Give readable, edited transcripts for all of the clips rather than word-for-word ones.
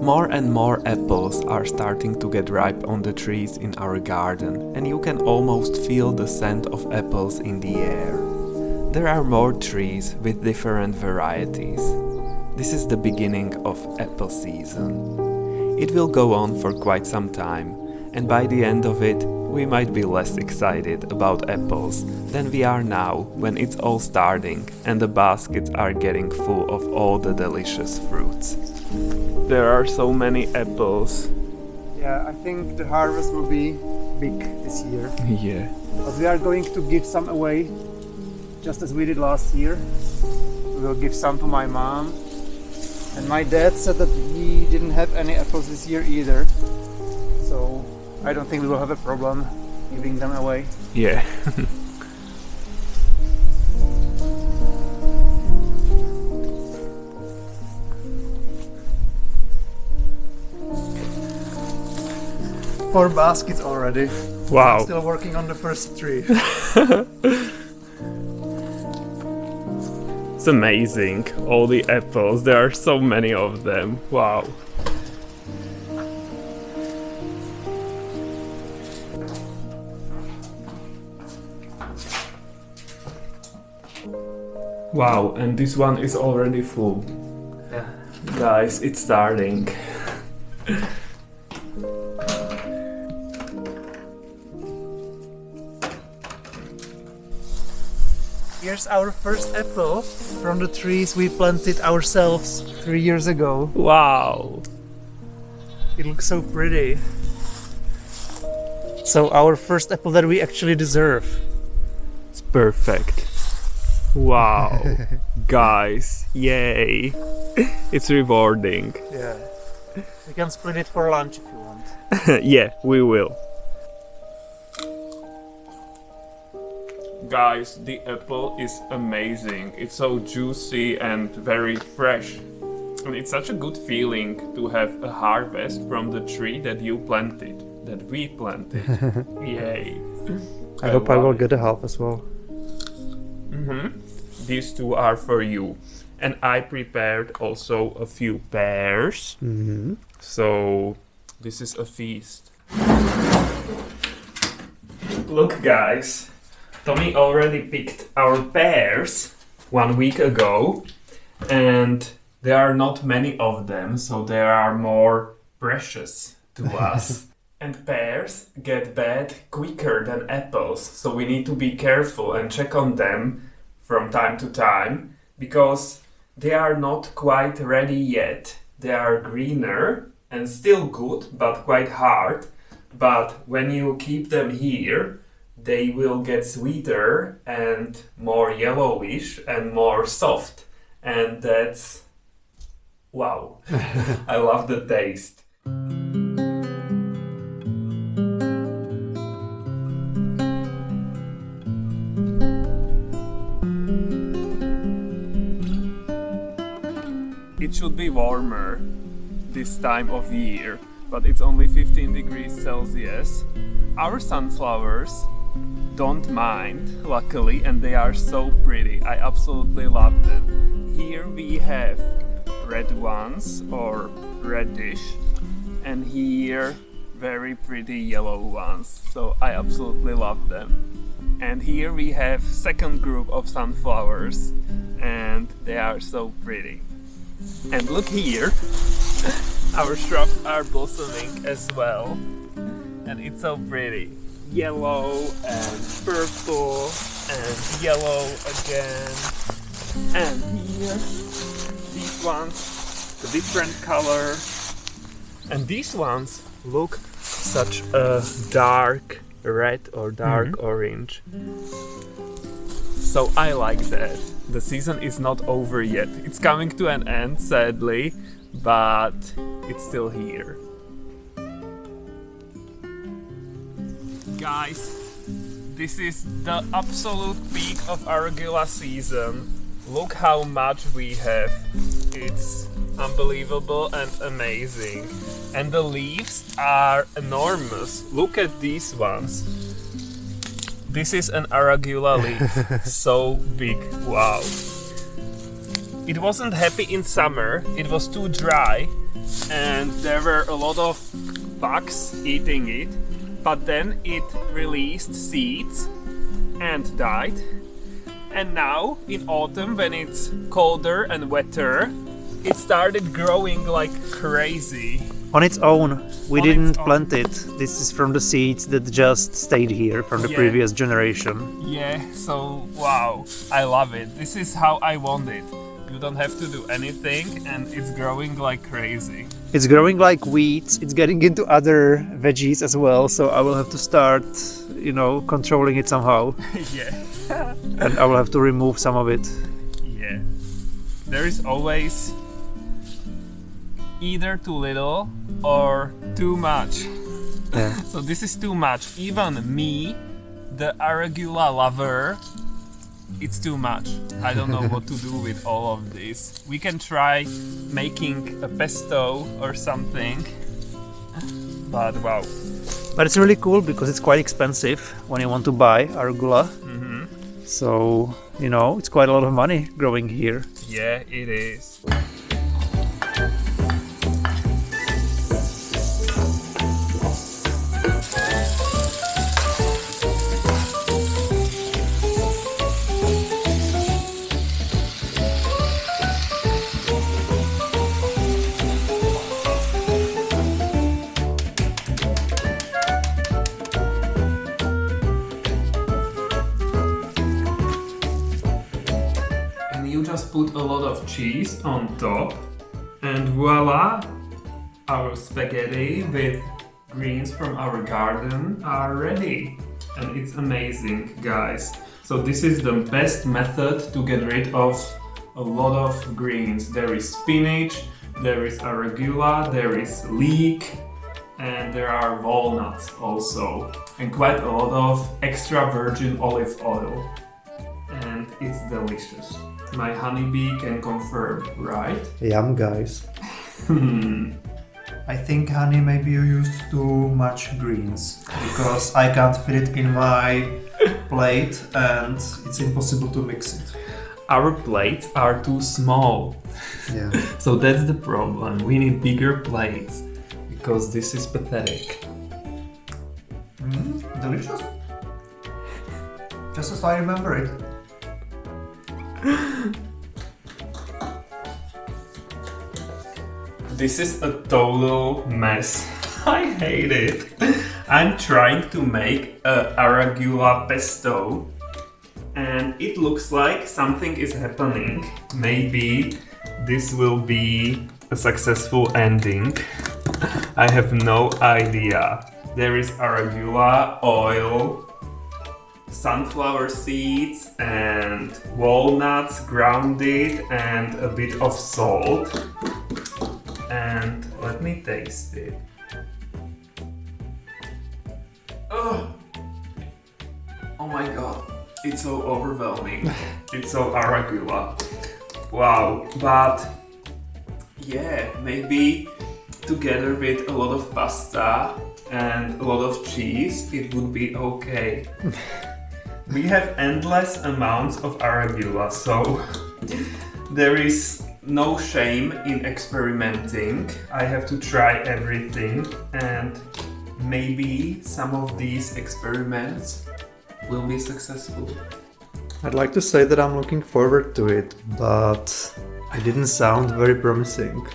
More and more apples are starting to get ripe on the trees in our garden, and you can almost feel the scent of apples in the air. There are more trees with different varieties. This is the beginning of apple season. It will go on for quite some time, and by the end of it, we might be less excited about apples than we are now when it's all starting and the baskets are getting full of all the delicious fruits. There are so many apples. Yeah, I think the harvest will be big this year. Yeah. But we are going to give some away, just as we did last year. We will give some to my mom. And my dad said that he didn't have any apples this year either. So I don't think we will have a problem giving them away. Yeah. Four baskets already. Wow. I'm still working on the first three. It's amazing, all the apples, there are so many of them. Wow. Wow, and this one is already full. Yeah. Guys, it's starting. Here's our first apple from the trees we planted ourselves 3 years ago. Wow. It looks so pretty. So our first apple that we actually deserve. It's perfect. Wow. Guys, yay. It's rewarding. Yeah. We can split it for lunch if you want. Yeah, we will. Guys, the apple is amazing. It's so juicy and very fresh. And it's such a good feeling to have a harvest from the tree that you planted, that we planted. Yay. I hope I love will it. get a half as well. These two are for you. And I prepared also a few pears. So this is a feast. Look, guys. Tommy already picked our pears 1 week ago, and there are not many of them, so they are more precious to us. And pears get bad quicker than apples, so we need to be careful and check on them from time to time, because they are not quite ready yet. They are greener and still good, but quite hard. But when you keep them here, they will get sweeter and more yellowish and more soft. And that's... wow. I love the taste. It should be warmer this time of year, but it's only 15 degrees Celsius. Our sunflowers don't mind, luckily, and they are so pretty. I absolutely love them. Here we have red ones or reddish, and here very pretty yellow ones. So I absolutely love them. And here we have second group of sunflowers, and they are so pretty. And look here, our shrubs are blossoming as well, and it's so pretty. Yellow and purple and yellow again. And here, these ones, the different color. And these ones look such a dark red or dark orange. So I like that. The season is not over yet. It's coming to an end, sadly, but it's still here. Guys, this is the absolute peak of arugula season. Look how much we have. It's unbelievable and amazing. And the leaves are enormous. Look at these ones. This is an arugula leaf. So big. Wow. it wasn't happy in summer, it was too dry and there were a lot of bugs eating it, but then it released seeds and died. And now in autumn, when it's colder and wetter, it started growing like crazy. On its own. We On didn't its own. plant it. This is from the seeds that just stayed here from the Yeah. previous generation. Yeah, so wow, I love it. This is how I want it. You don't have to do anything and it's growing like crazy. It's growing like weeds. It's getting into other veggies as well. So I will have to start, controlling it somehow. Yeah. And I will have to remove some of it. Yeah. There is always either too little or too much. Yeah. So this is too much. Even me, the arugula lover, it's too much. I don't know what to do with all of this. We can try making a pesto or something. But wow. But it's really cool because it's quite expensive when you want to buy arugula. Mm-hmm. So, it's quite a lot of money growing here. Yeah, it is. You just put a lot of cheese on top and voila, our spaghetti with greens from our garden are ready. And it's amazing, guys. So this is the best method to get rid of a lot of greens. There is spinach, there is arugula, there is leek, and there are walnuts also. And quite a lot of extra virgin olive oil. And it's delicious. My honeybee can confirm, right? Yum, guys. I think, honey, maybe you used too much greens because I can't fit it in my plate and it's impossible to mix it. Our plates are too small. Yeah. So that's the problem. We need bigger plates because this is pathetic. Delicious. Just as I remember it. This is a total mess. I hate it. I'm trying to make a arugula pesto and it looks like something is happening. Maybe this will be a successful ending. I have no idea. There is arugula, oil, sunflower seeds and walnuts grounded and a bit of salt. And let me taste it. Oh my god, it's so overwhelming. It's so arugula. Wow, but yeah, maybe together with a lot of pasta and a lot of cheese, it would be okay. We have endless amounts of arugula, so there is no shame in experimenting. I have to try everything and maybe some of these experiments will be successful. I'd like to say that I'm looking forward to it, but it didn't sound very promising.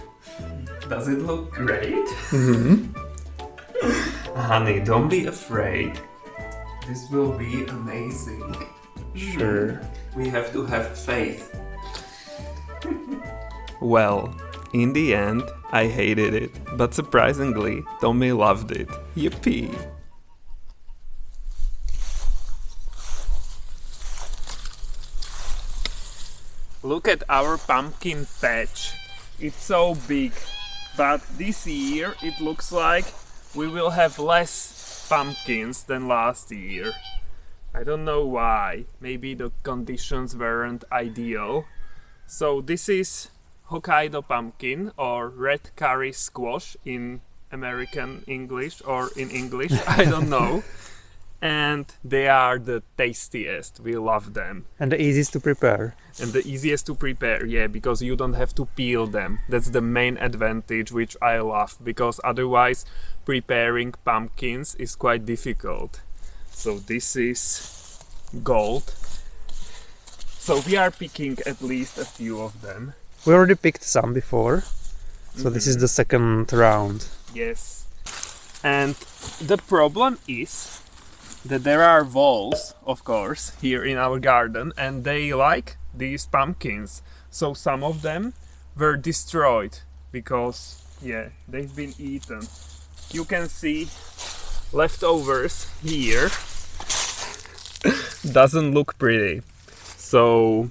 Does it look great? Mm-hmm. Honey, don't be afraid. This will be amazing. Sure. We have to have faith. Well, in the end, I hated it, but surprisingly, Tommy loved it. Yippee! Look at our pumpkin patch. It's so big, but this year it looks like we will have less pumpkins than last year. I don't know why. Maybe the conditions weren't ideal. So this is Hokkaido pumpkin or red curry squash in American English or in English, I don't know. and they are the tastiest. We love them. And the easiest to prepare. And the easiest to prepare, yeah, because you don't have to peel them. That's the main advantage, which I love, because otherwise preparing pumpkins is quite difficult. So this is gold. So we are picking at least a few of them. We already picked some before, so this is the second round. Yes. And the problem is that there are voles, of course, here in our garden, and they like these pumpkins. So some of them were destroyed because, yeah, they've been eaten. You can see leftovers here. Doesn't look pretty. So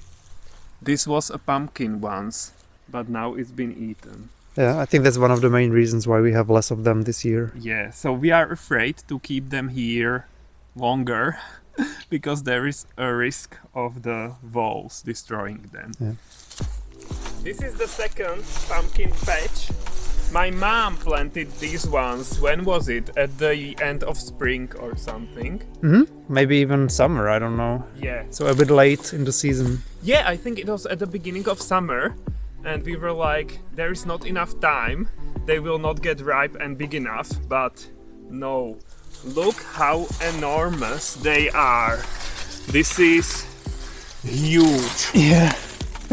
this was a pumpkin once, but now it's been eaten. Yeah, I think that's one of the main reasons why we have less of them this year. Yeah, so we are afraid to keep them here longer because there is a risk of the voles destroying them. Yeah. This is the second pumpkin patch. My mom planted these ones. When was it? At the end of spring or something? Maybe even summer, I don't know. Yeah. So a bit late in the season. Yeah, I think it was at the beginning of summer, and we were like, there is not enough time. They will not get ripe and big enough, but no. Look how enormous they are. This is huge. Yeah.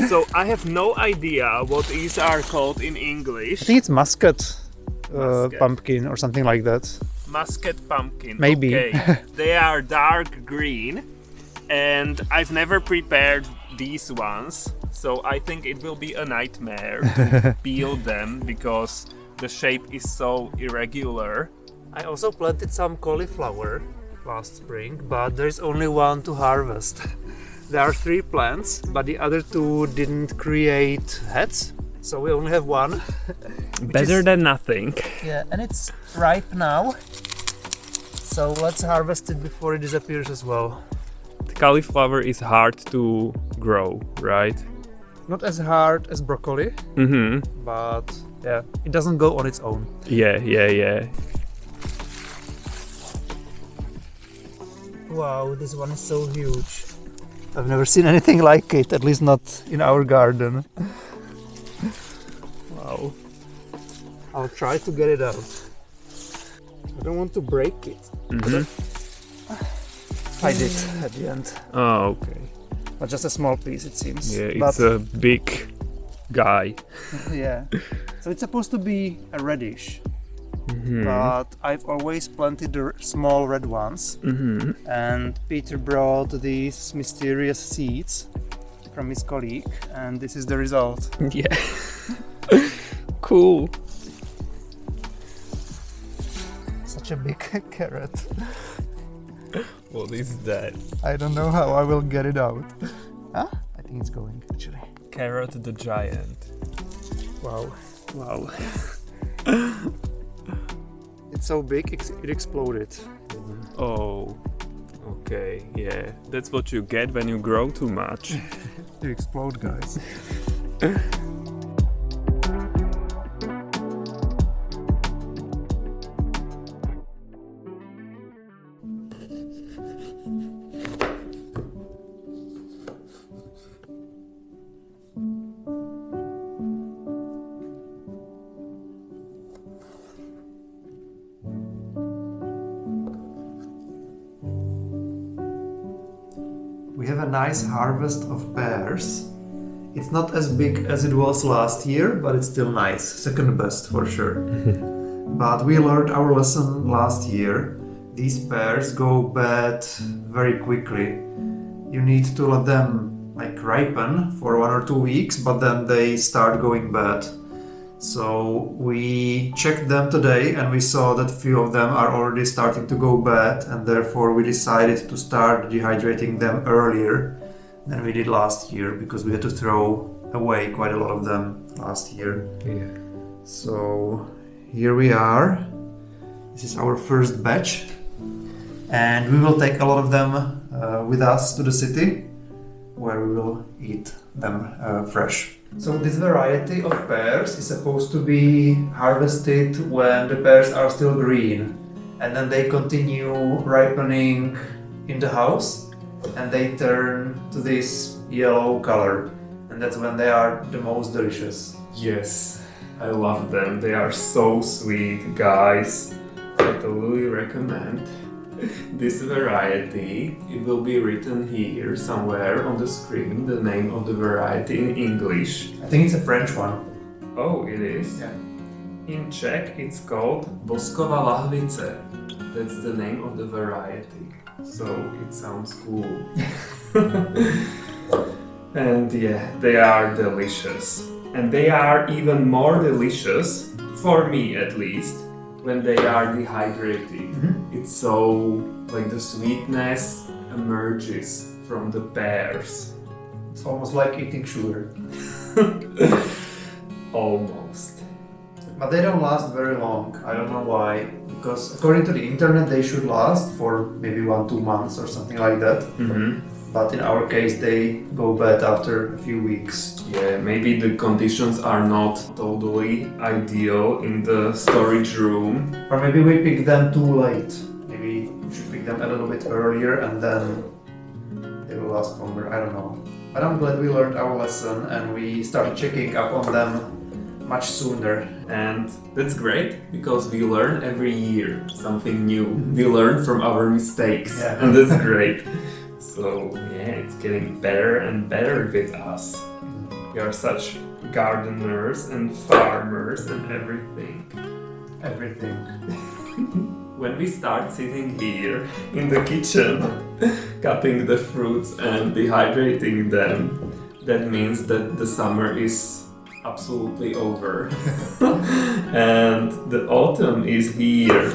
So I have no idea what these are called in English. I think it's muscat, Muscat. pumpkin or something like that. Muscat pumpkin. Maybe. Okay. They are dark green, and I've never prepared these ones, so I think it will be a nightmare to peel them because the shape is so irregular. I also planted some cauliflower last spring, but there's only one to harvest. There are 3 plants, but the other 2 didn't create heads, so we only have one. Better than nothing. Yeah, and it's ripe now, so let's harvest it before it disappears as well. The cauliflower is hard to grow, right? Not as hard as broccoli, but yeah, it doesn't go on its own. Yeah. Wow, this one is so huge. I've never seen anything like it, at least not in our garden. Wow. I'll try to get it out. I don't want to break it. I did at the end. Oh, okay. But just a small piece, it seems. Yeah, But, it's a big guy. yeah. So it's supposed to be a reddish. But I've always planted the small red ones. And Peter brought these mysterious seeds from his colleague, and this is the result. Yeah. Cool. Such a big carrot. What is that? I don't know how I will get it out. Huh? I think it's going actually. Carrot the giant. Wow. Wow. It's so big, it exploded. Oh. Okay, yeah. That's what you get when you grow too much. You explode, guys. We have a nice harvest of pears. It's not as big as it was last year, but it's still nice. Second best for sure. But we learned our lesson last year. These pears go bad very quickly. You need to let them ripen for 1 or 2 weeks, but then they start going bad. So we checked them today and we saw that few of them are already starting to go bad, and therefore we decided to start dehydrating them earlier than we did last year, because we had to throw away quite a lot of them last year. Yeah. So here we are. This is our first batch, and we will take a lot of them with us to the city, where we will eat them fresh. So this variety of pears is supposed to be harvested when the pears are still green, and then they continue ripening in the house, and they turn to this yellow color, and that's when they are the most delicious. Yes, I love them. They are so sweet, guys. I totally recommend this variety. It will be written here somewhere on the screen, the name of the variety in English. I think it's a French one. Oh, it is? Yeah. In Czech, it's called Bosková lahvice. That's the name of the variety. So it sounds cool. And yeah, they are delicious. And they are even more delicious, for me at least, when they are dehydrated. It's so, like, the sweetness emerges from the pears. It's almost like eating sugar. Almost. But they don't last very long. I don't know why. Because according to the internet, they should last for maybe 1-2 months or something like that. But in our case, they go bad after a few weeks. Yeah, maybe the conditions are not totally ideal in the storage room. Or maybe we pick them too late. Maybe we should pick them a little bit earlier and then they will last longer. I don't know. But I'm glad we learned our lesson and we started checking up on them much sooner. And that's great, because we learn every year something new. We learn from our mistakes, Yeah. and that's great. So yeah, it's getting better and better with us. We are such gardeners and farmers and everything. Everything. When we start sitting here in the kitchen, cutting the fruits and dehydrating them, that means that the summer is absolutely over. And the autumn is here.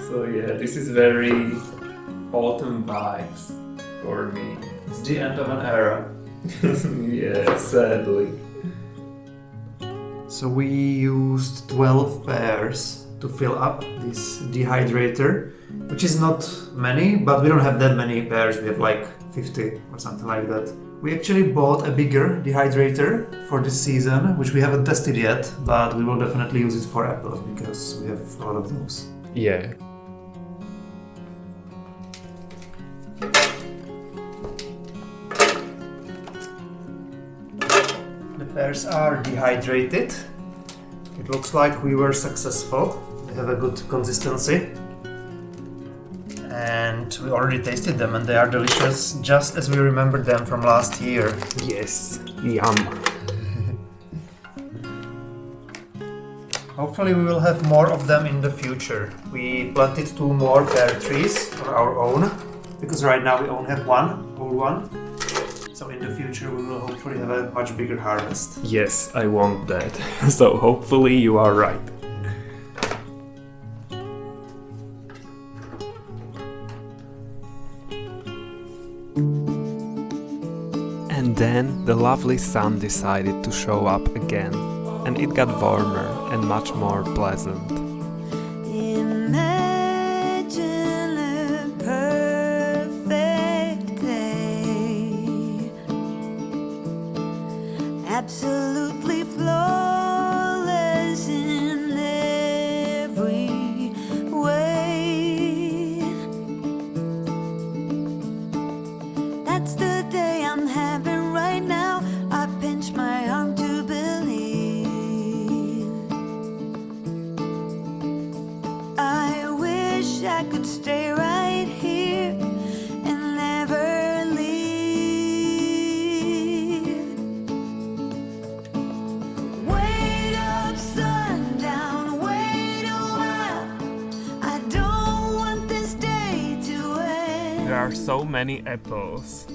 So yeah, this is very autumn vibes for me. It's the end of an era. Yeah, sadly. So we used 12 pears to fill up this dehydrator, which is not many, but we don't have that many pears. We have like 50 or something like that. We actually bought a bigger dehydrator for this season, which we haven't tested yet, but we will definitely use it for apples because we have a lot of those. Yeah. The pears are dehydrated. It looks like we were successful. They have a good consistency. And we already tasted them and they are delicious, just as we remembered them from last year. Yes. Yum. Hopefully we will have more of them in the future. We planted 2 more pear trees on our own, because right now we only have one, whole one. So in the future we will hopefully have a much bigger harvest. Yes, I want that. So hopefully you are right. And then the lovely sun decided to show up again, and it got warmer and much more pleasant. Imagine a perfect day, absolutely flawless in every way. That's the day I'm having right now. I pinch my arm to believe. I wish I could stay right here and never leave. Wait up, sundown, wait a while. I don't want this day to end. There are so many apples,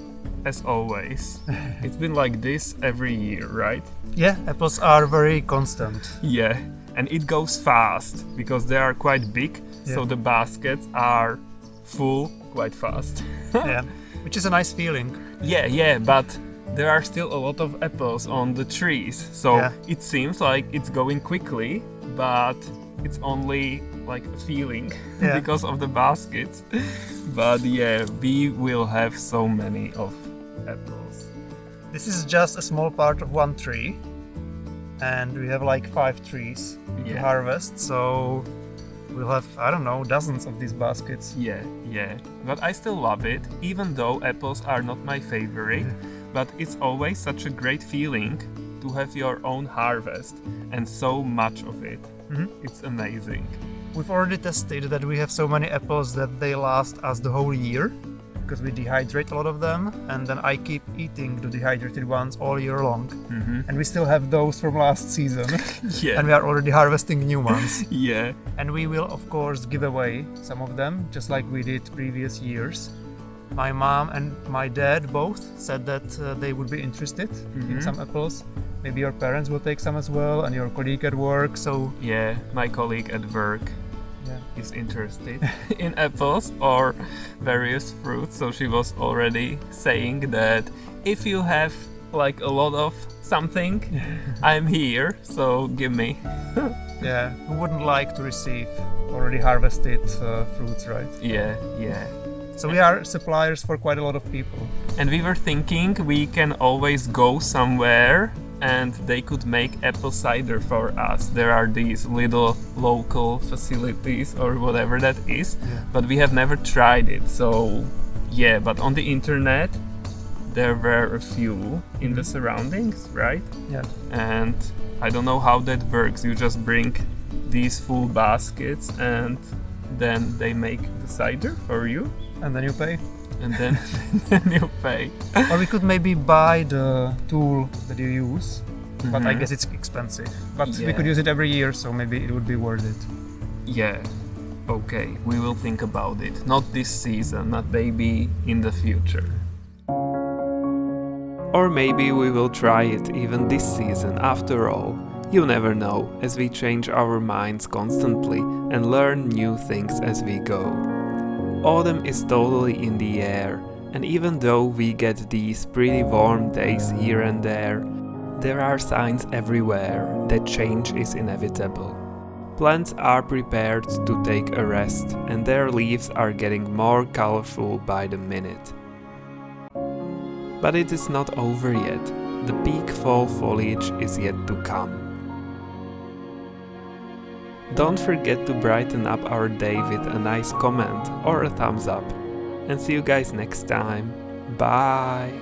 as always. It's been like this every year, right? Yeah, apples are very constant. Yeah, and it goes fast because they are quite big, so Yeah. the baskets are full quite fast. Yeah, which is a nice feeling. Yeah, but there are still a lot of apples on the trees, so Yeah. it seems like it's going quickly, but it's only like a feeling Yeah. because of the baskets. But yeah, we will have so many of apples. This is just a small part of one tree, and we have like 5 trees to Yeah. harvest, so we'll have, I don't know, dozens of these baskets. Yeah, yeah. But I still love it, even though apples are not my favorite. But it's always such a great feeling to have your own harvest and so much of it. It's amazing. We've already tested that we have so many apples that they last us the whole year, because we dehydrate a lot of them, and then I keep eating the dehydrated ones all year long. And we still have those from last season. Yeah. And we are already harvesting new ones. Yeah. And we will, of course, give away some of them, just like we did previous years. My mom and my dad both said that they would be interested in some apples. Maybe your parents will take some as well, and your colleague at work. So Yeah, my colleague at work yeah. is interested in apples or various fruits, so she was already saying that if you have like a lot of something, I'm here, so give me. Yeah, who wouldn't like to receive already harvested fruits, right? Yeah, yeah. So we are suppliers for quite a lot of people. And we were thinking we can always go somewhere and they could make apple cider for us. There are these little local facilities or whatever that is, but we have never tried it. So yeah, but on the internet there were a few in the surroundings, right? Yeah. And I don't know how that works. You just bring these full baskets and then they make the cider for you. And then you pay. And then, then you pay. Or we could maybe buy the tool that you use, but I guess it's expensive. But we Yeah. could use it every year, so maybe it would be worth it. Yeah, okay, we will think about it. Not this season, but maybe in the future. Or maybe we will try it even this season after all. You never know, as we change our minds constantly and learn new things as we go. Autumn is totally in the air, and even though we get these pretty warm days here and there are signs everywhere that change is inevitable. Plants are prepared to take a rest, and their leaves are getting more colorful by the minute. But it is not over yet. The peak fall foliage is yet to come. Don't forget to brighten up our day with a nice comment or a thumbs up. And see you guys next time. Bye!